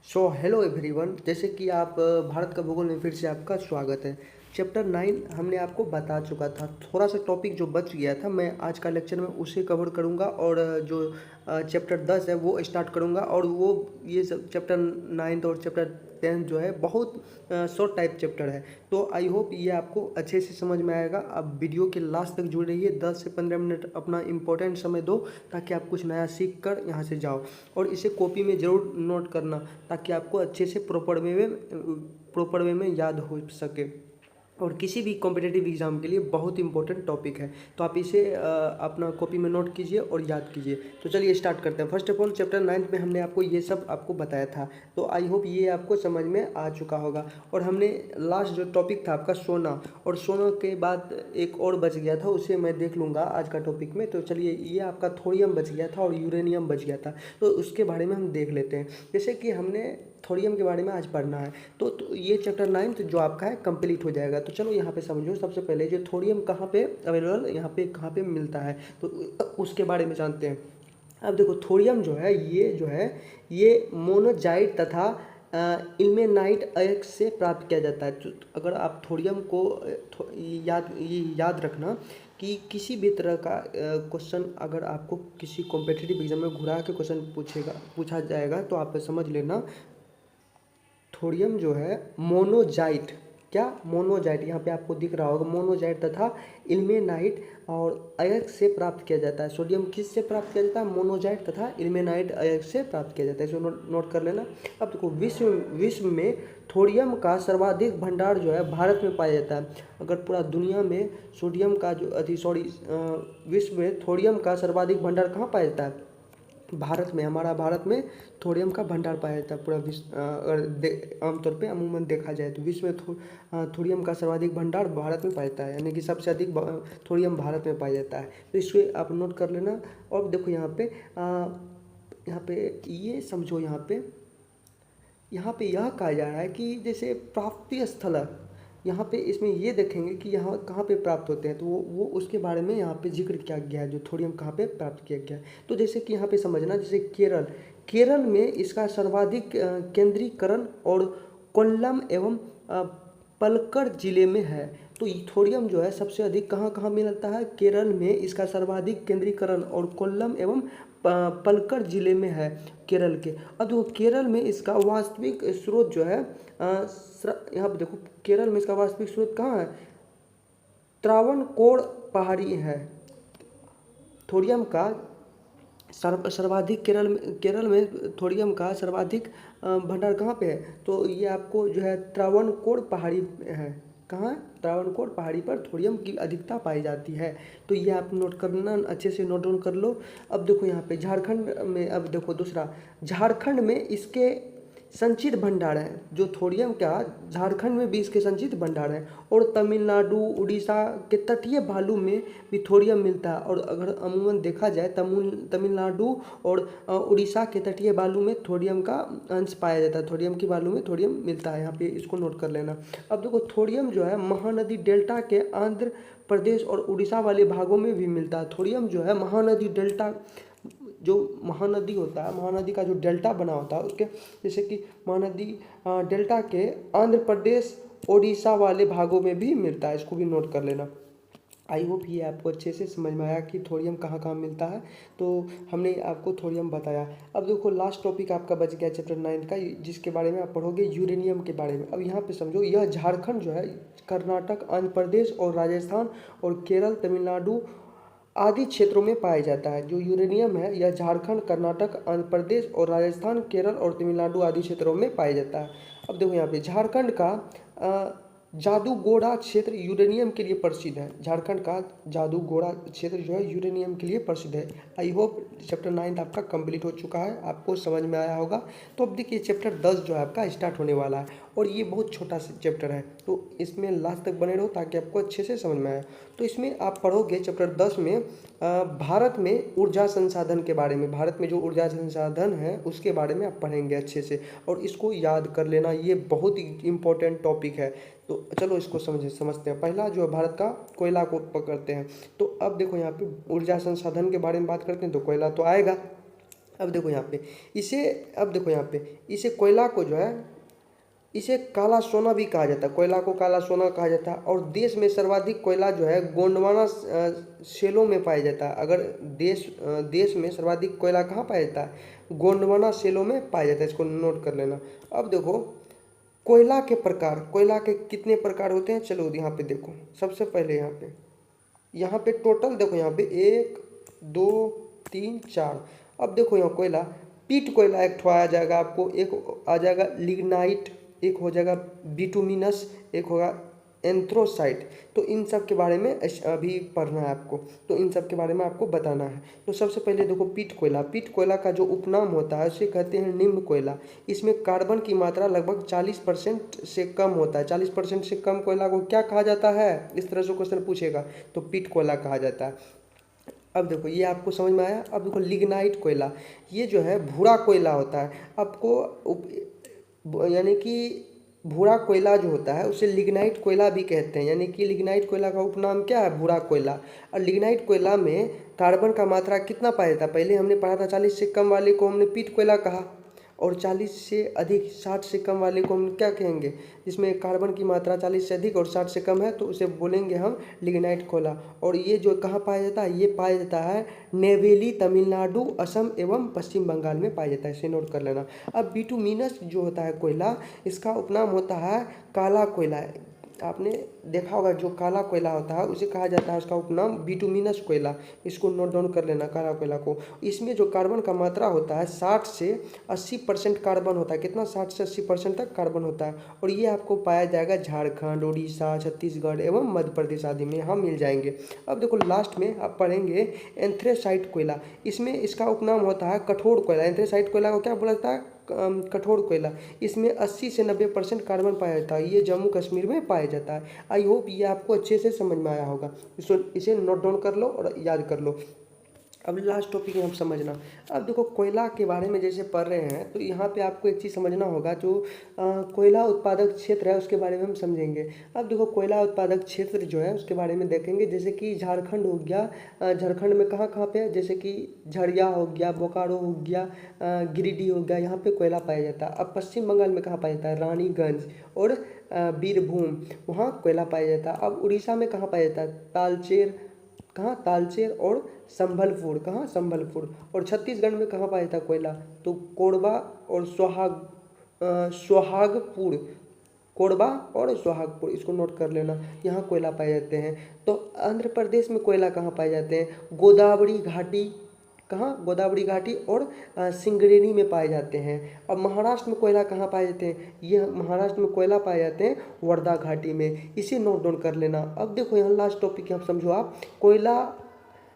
So hello everyone, जैसे कि आप भारत का भूगोल में फिर से आपका स्वागत है। चैप्टर 9 हमने आपको बता चुका था। थोड़ा सा टॉपिक जो बच गया था मैं आज का लेक्चर में उसे कवर करूंगा और जो चैप्टर 10 है वो स्टार्ट करूंगा। और वो ये सब चैप्टर 9 और चैप्टर 10 जो है बहुत शॉर्ट टाइप चैप्टर है। तो आई होप ये आपको अच्छे से समझ में आएगा। आप वीडियो के लास्ट तक जुड़ रहिए, 10 से 15 मिनट अपना इंपॉर्टेंट समय दो ताकि आप कुछ नया सीख कर यहाँ से जाओ। और इसे कॉपी में ज़रूर नोट करना ताकि आपको अच्छे से प्रॉपर वे में याद हो सके। और किसी भी कॉम्पिटिटिव एग्जाम के लिए बहुत इंपॉर्टेंट टॉपिक है, तो आप इसे अपना कॉपी में नोट कीजिए और याद कीजिए। तो चलिए स्टार्ट करते हैं। फर्स्ट ऑफ ऑल चैप्टर 9 में हमने आपको ये सब आपको बताया था, तो आई होप ये आपको समझ में आ चुका होगा। और हमने लास्ट जो टॉपिक था आपका सोना, और सोना के बाद एक और बच गया था, उसे मैं देख लूँगा आज का टॉपिक में। तो चलिए, ये आपका थोरियम बच गया था और यूरेनियम बच गया था, तो उसके बारे में हम देख लेते हैं। जैसे कि हमने थोरियम के बारे में आज पढ़ना है, तो ये चैप्टर 9 जो आपका है कंप्लीट हो जाएगा। तो चलो यहाँ पे समझो। सबसे पहले जो थोरियम कहाँ पे अवेलेबल, यहाँ पे कहाँ पे मिलता है, तो उसके बारे में जानते हैं। अब देखो, थोरियम जो है ये मोनोजाइट तथा इल्मेनाइट अयस्क से प्राप्त किया जाता है। तो अगर आप थोरियम को याद रखना कि किसी भी तरह का क्वेश्चन अगर आपको किसी कॉम्पिटिटिव एग्जाम में घुरा के क्वेश्चन पूछा जाएगा, तो आप समझ लेना थोरियम जो है मोनोजाइट, क्या मोनोजाइट यहाँ पे आपको दिख रहा होगा, मोनोजाइट तथा इल्मेनाइट और अयस्क से प्राप्त किया जाता है। सोडियम किस से प्राप्त किया जाता है? मोनोजाइट तथा इल्मेनाइट अयस्क से प्राप्त किया जाता है। इसको नोट कर लेना। अब देखो, विश्व में थोरियम का सर्वाधिक भंडार जो है भारत में पाया जाता है। अगर पूरा दुनिया में सोडियम का विश्व में थोरियम का सर्वाधिक भंडार कहाँ पाया जाता है? भारत में। हमारा भारत में थोरियम का भंडार पाया जाता है पूरा विश्व। अगर आमतौर पे अमूमन देखा जाए तो विश्व में थोरियम का सर्वाधिक भंडार भारत में पाया जाता है, यानी कि सबसे अधिक थोरियम भारत में पाया जाता है। तो इसे आप नोट कर लेना। और देखो यहाँ पे ये समझो, यहाँ पे यह कहा जा रहा है कि जैसे प्राप्ति स्थल है, यहाँ पे इसमें ये देखेंगे कि यहाँ कहाँ पे प्राप्त होते हैं, तो वो उसके बारे में यहाँ पे जिक्र किया गया है, जो थोरियम कहाँ पे प्राप्त किया गया है। तो जैसे कि यहाँ पे समझना, जैसे केरल में इसका सर्वाधिक केंद्रीकरण और कोल्लम एवं पलक्कड़ जिले में है। तो थोरियम जो है सबसे अधिक कहाँ कहाँ मिलता है? केरल में इसका सर्वाधिक केंद्रीकरण और कोल्लम एवं पलक्कड़ जिले में है, केरल के। अब देखो, केरल में इसका वास्तविक स्रोत जो है यहाँ पे देखो, केरल में इसका वास्तविक स्रोत कहाँ है? त्रावणकोर पहाड़ी है। थोरियम का सर्वाधिक केरल में थोरियम का सर्वाधिक भंडार कहाँ पे है? तो ये आपको जो है त्रावणकोर पहाड़ी है। कहाँ है? त्रावणकोर पहाड़ी पर थोरियम की अधिकता पाई जाती है। तो ये आप नोट करना, अच्छे से नोट डाउन कर लो। अब देखो यहाँ पे झारखंड में, अब देखो दूसरा, झारखंड में इसके संचित भंडार है। जो थोरियम का झारखंड में भी इसके संचित भंडार है। और तमिलनाडु, उड़ीसा के तटीय भालू में भी थोरियम मिलता है। और अगर अमूमन देखा जाए, तमिलनाडु और उड़ीसा के तटीय बालू में थोरियम का अंश पाया जाता है। थोरियम की बालू में थोरियम मिलता है, यहाँ पे इसको नोट कर लेना। अब देखो, थोरियम जो है महानदी डेल्टा के आंध्र प्रदेश और उड़ीसा वाले भागों में भी मिलता है। थोरियम जो है महानदी डेल्टा, जो महानदी होता है, महानदी का जो डेल्टा बना होता है उसके, जैसे कि महानदी डेल्टा के आंध्र प्रदेश ओडिशा वाले भागों में भी मिलता है। इसको भी नोट कर लेना। आई होप ये आपको अच्छे से समझ में आया कि थोरियम कहाँ कहाँ मिलता है। तो हमने आपको थोरियम बताया। अब देखो, लास्ट टॉपिक आपका बच गया चैप्टर 9 का, जिसके बारे में आप पढ़ोगे यूरेनियम के बारे में। अब यहाँ पे समझो, यह झारखंड जो है कर्नाटक, आंध्र प्रदेश और राजस्थान और केरल, तमिलनाडु आदि क्षेत्रों में पाया जाता है। जो यूरेनियम है यह झारखंड, कर्नाटक, आंध्र प्रदेश और राजस्थान, केरल और तमिलनाडु आदि क्षेत्रों में पाया जाता है। अब देखो, यहाँ पे झारखंड का जादूगोड़ा क्षेत्र यूरेनियम के लिए प्रसिद्ध है। झारखंड का जादूगोड़ा क्षेत्र जो है यूरेनियम के लिए प्रसिद्ध है। आई होप चैप्टर 9 आपका कंप्लीट हो चुका है, आपको समझ में आया होगा। तो अब देखिए, चैप्टर 10 जो है आपका स्टार्ट होने वाला है, और ये बहुत छोटा सा चैप्टर है, तो इसमें लास्ट तक बने रहो ताकि आपको अच्छे से समझ में आए। तो इसमें आप पढ़ोगे चैप्टर 10 में भारत में ऊर्जा संसाधन के बारे में, भारत में जो ऊर्जा संसाधन है उसके बारे में आप पढ़ेंगे अच्छे से, और इसको याद कर लेना, ये बहुत ही इंपॉर्टेंट टॉपिक है। तो चलो इसको समझते हैं। पहला जो है भारत का कोयला को पकड़ते हैं। तो अब देखो, यहाँ पे ऊर्जा संसाधन के बारे में बात करते हैं तो कोयला तो आएगा। अब देखो यहाँ पे इसे अब देखो यहाँ पे इसे कोयला को जो है इसे काला सोना भी कहा जाता है, कोयला को काला सोना कहा जाता है। और देश में सर्वाधिक कोयला जो है गोंडवाना सेलों में पाया जाता है। अगर देश में सर्वाधिक कोयला कहाँ पाया जाता है? गोंडवाना सेलों में पाया जाता है, इसको नोट कर लेना। अब देखो कोयला के प्रकार, कोयला के कितने प्रकार होते हैं, चलो यहाँ पे देखो। सबसे पहले यहाँ पे टोटल देखो, यहाँ पे 1 2 3 4। अब देखो यहाँ कोयला, पीट कोयला एक ठो आ जाएगा आपको, एक आ जाएगा लिग्नाइट, एक हो जाएगा बिटुमिनस, एक होगा एंथ्रोसाइट। तो इन सब के बारे में अभी पढ़ना है आपको, तो इन सब के बारे में आपको बताना है। तो सबसे पहले देखो पीट कोयला, पीट कोयला का जो उपनाम होता है उसे कहते हैं निम्न कोयला। इसमें कार्बन की मात्रा लगभग 40% से कम होता है। 40% से कम कोयला को क्या कहा जाता है, इस तरह से क्वेश्चन पूछेगा तो पीट कोयला कहा जाता है। अब देखो ये आपको समझ में आया। अब देखो लिग्नाइट कोयला, ये जो है भूरा कोयला होता है। आपको यानी कि भूरा कोयला जो होता है उसे लिग्नाइट कोयला भी कहते हैं, यानी कि लिग्नाइट कोयला का उपनाम क्या है, भूरा कोयला। और लिग्नाइट कोयला में कार्बन का मात्रा कितना पाया जाता है, पहले हमने पढ़ा था 40 से कम वाले को हमने पीट कोयला कहा, और 40 से अधिक 60 से कम वाले को हम क्या कहेंगे, जिसमें कार्बन की मात्रा 40 से अधिक और 60 से कम है तो उसे बोलेंगे हम लिग्नाइट कोयला। और ये जो कहाँ पाया जाता है, ये पाया जाता है नेवेली, तमिलनाडु, असम एवं पश्चिम बंगाल में पाया जाता है, इसे नोट कर लेना। अब बिटुमिनस जो होता है कोयला, इसका उपनाम होता है काला कोयला। आपने देखा होगा जो काला कोयला होता है उसे कहा जाता है, उसका उपनाम बिटुमिनस कोयला, इसको नोट डाउन कर लेना काला कोयला को। इसमें जो कार्बन का मात्रा होता है 60 से 80% कार्बन होता है, कितना, 60 से 80% तक कार्बन होता है। और ये आपको पाया जाएगा झारखंड, उड़ीसा, छत्तीसगढ़ एवं मध्य प्रदेश आदि में यहाँ मिल जाएंगे। अब देखो लास्ट में आप पढ़ेंगे एंथ्रेसाइट कोयला, इसमें इसका उपनाम होता है कठोर कोयला। एंथ्रेसाइट कोयला को क्या बोला जाता है, कठोर कोयला। इसमें 80 से 90% कार्बन पाया जाता है, ये जम्मू कश्मीर में पाया जाता है। आई होप ये आपको अच्छे से समझ में आया होगा, इसे नोट डाउन कर लो और याद कर लो। अब लास्ट टॉपिक हम समझना। अब देखो कोयला के बारे में जैसे पढ़ रहे हैं तो यहाँ पे आपको एक चीज़ समझना होगा, जो कोयला उत्पादक क्षेत्र है उसके बारे में हम समझेंगे। अब देखो कोयला उत्पादक क्षेत्र जो है उसके बारे में देखेंगे, जैसे कि झारखंड हो गया, झारखंड में कहाँ कहाँ पे है, जैसे कि झरिया हो गया, बोकारो हो गया, गिरिडीह हो गया, यहाँ पे कोयला पाया जाता है। अब पश्चिम बंगाल में कहाँ पाया जाता है, रानीगंज और बीरभूम, वहाँ कोयला पाया जाता है। अब उड़ीसा में कहाँ पाया जाता है, तालचेर, कहाँ, तालचेर और संबलपुर, कहाँ, संबलपुर। और छत्तीसगढ़ में कहाँ पाया जाता है कोयला, तो कोरबा और सोहागपुर, कोरबा और सोहागपुर, इसको नोट कर लेना, यहाँ कोयला पाए जाते हैं। तो आंध्र प्रदेश में कोयला कहाँ पाए जाते हैं, गोदावरी घाटी, कहाँ, गोदावरी घाटी और सिंगरेनी में पाए जाते हैं। अब महाराष्ट्र में कोयला कहाँ पाए जाते हैं, ये महाराष्ट्र में कोयला पाए जाते हैं वर्धा घाटी में, इसे नोट डाउन कर लेना। अब देखो यहाँ लास्ट टॉपिक आप समझो, आप कोयला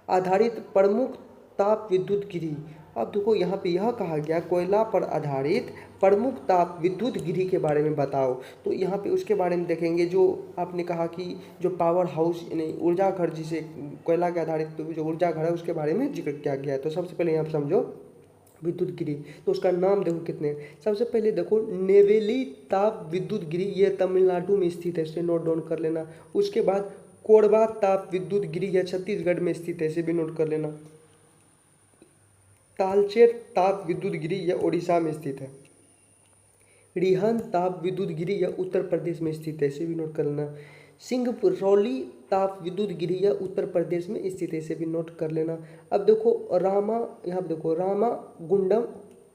आधारित प्रमुख ताप विद्युत गिरी। अब देखो यहाँ पे यह कहा गया कोयला पर आधारित प्रमुख ताप विद्युत गिरी के बारे में बताओ। तो यहाँ पे उसके बारे में देखेंगे, जो आपने कहा कि जो पावर हाउस यानी ऊर्जा घर, जिसे कोयला के आधारित तो जो ऊर्जा घर है उसके बारे में जिक्र किया गया है। तो सबसे पहले यहाँ पे समझो विद्युत गिरी, तो उसका नाम देखो कितने। सबसे पहले देखो नेवेली ताप विद्युत गिरी, ये तमिलनाडु में स्थित है, इसे नोट डाउन कर लेना। उसके बाद कोरबा ताप विद्युत गिरी, यह छत्तीसगढ़ में स्थित है, इसे भी नोट कर लेना। तालचेर ताप विद्युत गिरी, यह उड़ीसा में स्थित है। रिहन ताप विद्युत गिरी, यह उत्तर प्रदेश में स्थित है, इसे भी नोट कर लेना। सिंगरौली ताप विद्युत गिरी, यह उत्तर प्रदेश में स्थित है, इसे भी नोट कर लेना। अब देखो यहाँ पे देखो रामागुंडम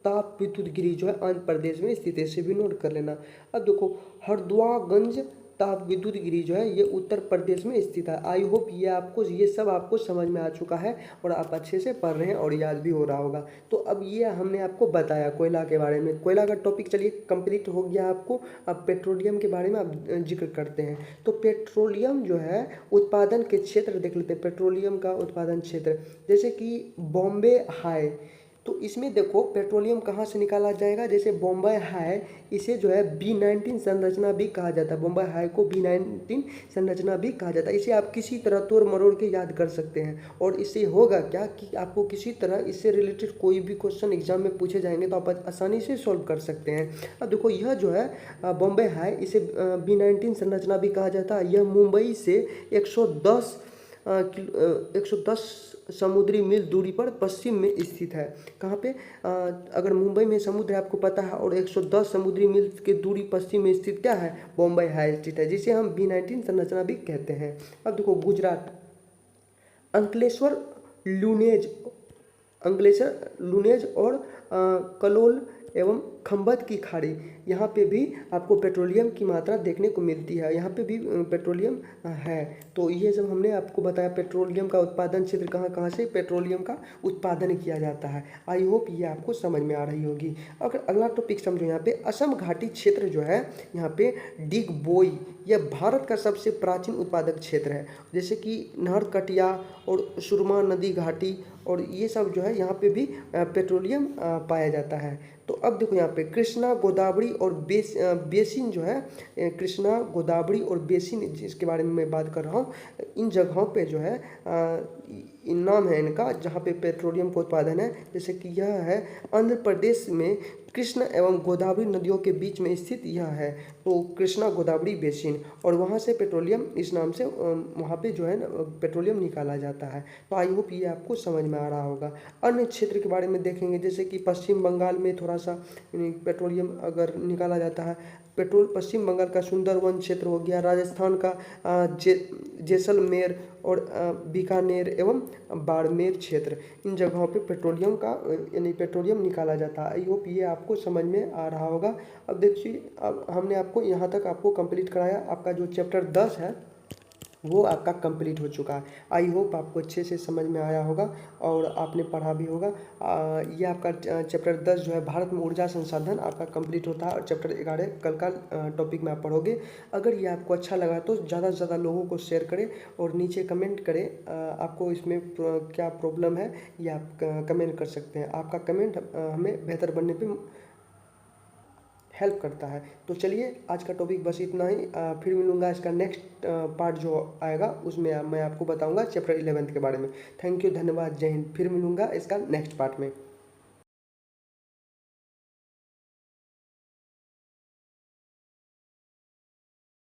ताप विद्युत गिरी जो है आंध्र प्रदेश में स्थित है, इसे भी नोट कर लेना। अब देखो हरदुआगंज ताप विद्युत गिरी जो है ये उत्तर प्रदेश में स्थित है। आई होप ये सब आपको समझ में आ चुका है और आप अच्छे से पढ़ रहे हैं और याद भी हो रहा होगा। तो अब ये हमने आपको बताया कोयला के बारे में, कोयला का टॉपिक चलिए कंप्लीट हो गया आपको। अब पेट्रोलियम के बारे में आप जिक्र करते हैं। तो पेट्रोलियम जो है उत्पादन के क्षेत्र देख लेते हैं, पेट्रोलियम का उत्पादन क्षेत्र, जैसे कि बॉम्बे हाई, तो इसमें देखो पेट्रोलियम कहाँ से निकाला जाएगा, जैसे बॉम्बे हाई, इसे जो है B19 संरचना भी कहा जाता है, बॉम्बे हाई को B19 संरचना भी कहा जाता है। इसे आप किसी तरह तोड़ मरोड़ के याद कर सकते हैं, और इससे होगा क्या कि आपको किसी तरह इससे रिलेटेड कोई भी क्वेश्चन एग्जाम में पूछे जाएंगे तो आप आसानी से सॉल्व कर सकते हैं। अब देखो यह जो है बॉम्बे हाई, इसे B19 संरचना भी कहा जाता है। यह मुंबई से 110 110 समुद्री मील दूरी पर पश्चिम में स्थित है। कहाँ पे? अगर मुंबई में समुद्र है आपको पता है, और 110 समुद्री मील के दूरी पश्चिम में स्थित क्या है? बॉम्बे है स्थित है, जिसे हम B19 संरचना भी कहते हैं। अब देखो गुजरात, अंकलेश्वर लूनेज, और कलोल एवं खंभत की खाड़ी, यहाँ पे भी आपको पेट्रोलियम की मात्रा देखने को मिलती है। यहाँ पे भी पेट्रोलियम है। तो ये सब हमने आपको बताया पेट्रोलियम का उत्पादन क्षेत्र कहाँ कहाँ से पेट्रोलियम का उत्पादन किया जाता है। आई होप ये आपको समझ में आ रही होगी। अगर अगला टॉपिक समझो, यहाँ पे असम घाटी क्षेत्र जो है, यहाँ पे डिगबोई, यह भारत का सबसे प्राचीन उत्पादक क्षेत्र है। जैसे कि नहरकटिया और सुरमा नदी घाटी और ये सब जो है यहाँ पे भी पेट्रोलियम पाया जाता है। तो अब देखो यहाँ पे कृष्णा गोदावरी और बेसिन जो है, कृष्णा गोदावरी और बेसिन जिसके बारे में मैं बात कर रहा हूँ, इन जगहों पे जो है इन नाम है इनका जहाँ पे पेट्रोलियम का उत्पादन है। जैसे कि यह है आंध्र प्रदेश में कृष्ण एवं गोदावरी नदियों के बीच में स्थित यह है, तो कृष्णा गोदावरी बेसिन, और वहाँ से पेट्रोलियम इस नाम से वहाँ पे जो है ना पेट्रोलियम निकाला जाता है। तो आई होप ये आपको समझ में आ रहा होगा। अन्य क्षेत्र के बारे में देखेंगे, जैसे कि पश्चिम बंगाल में थोड़ा सा पेट्रोलियम अगर निकाला जाता है। पश्चिम बंगाल का सुंदरवन क्षेत्र हो गया, राजस्थान का जैसलमेर और बीकानेर एवं बाड़मेर क्षेत्र, इन जगहों पे पेट्रोलियम का यानी पेट्रोलियम निकाला जाता है। आई होप ये आपको समझ में आ रहा होगा। अब देखिए, अब हमने आपको यहाँ तक आपको कंप्लीट कराया। आपका जो चैप्टर 10 है वो आपका कंप्लीट हो चुका है। आई होप आपको अच्छे से समझ में आया होगा और आपने पढ़ा भी होगा। ये आपका चैप्टर 10 जो है भारत में ऊर्जा संसाधन आपका कंप्लीट होता है, और चैप्टर 11 कल का टॉपिक में आप पढ़ोगे। अगर ये आपको अच्छा लगा तो ज़्यादा से ज़्यादा लोगों को शेयर करें और नीचे कमेंट करें आपको इसमें क्या प्रॉब्लम है, ये आप कमेंट कर सकते हैं। आपका कमेंट हमें बेहतर बनने पर हेल्प करता है। तो चलिए आज का टॉपिक बस इतना ही। फिर मिलूंगा इसका नेक्स्ट पार्ट जो आएगा उसमें मैं आपको बताऊंगा चैप्टर 11 के बारे में। थैंक यू, धन्यवाद, जय हिंद। फिर मिलूंगा इसका नेक्स्ट पार्ट में।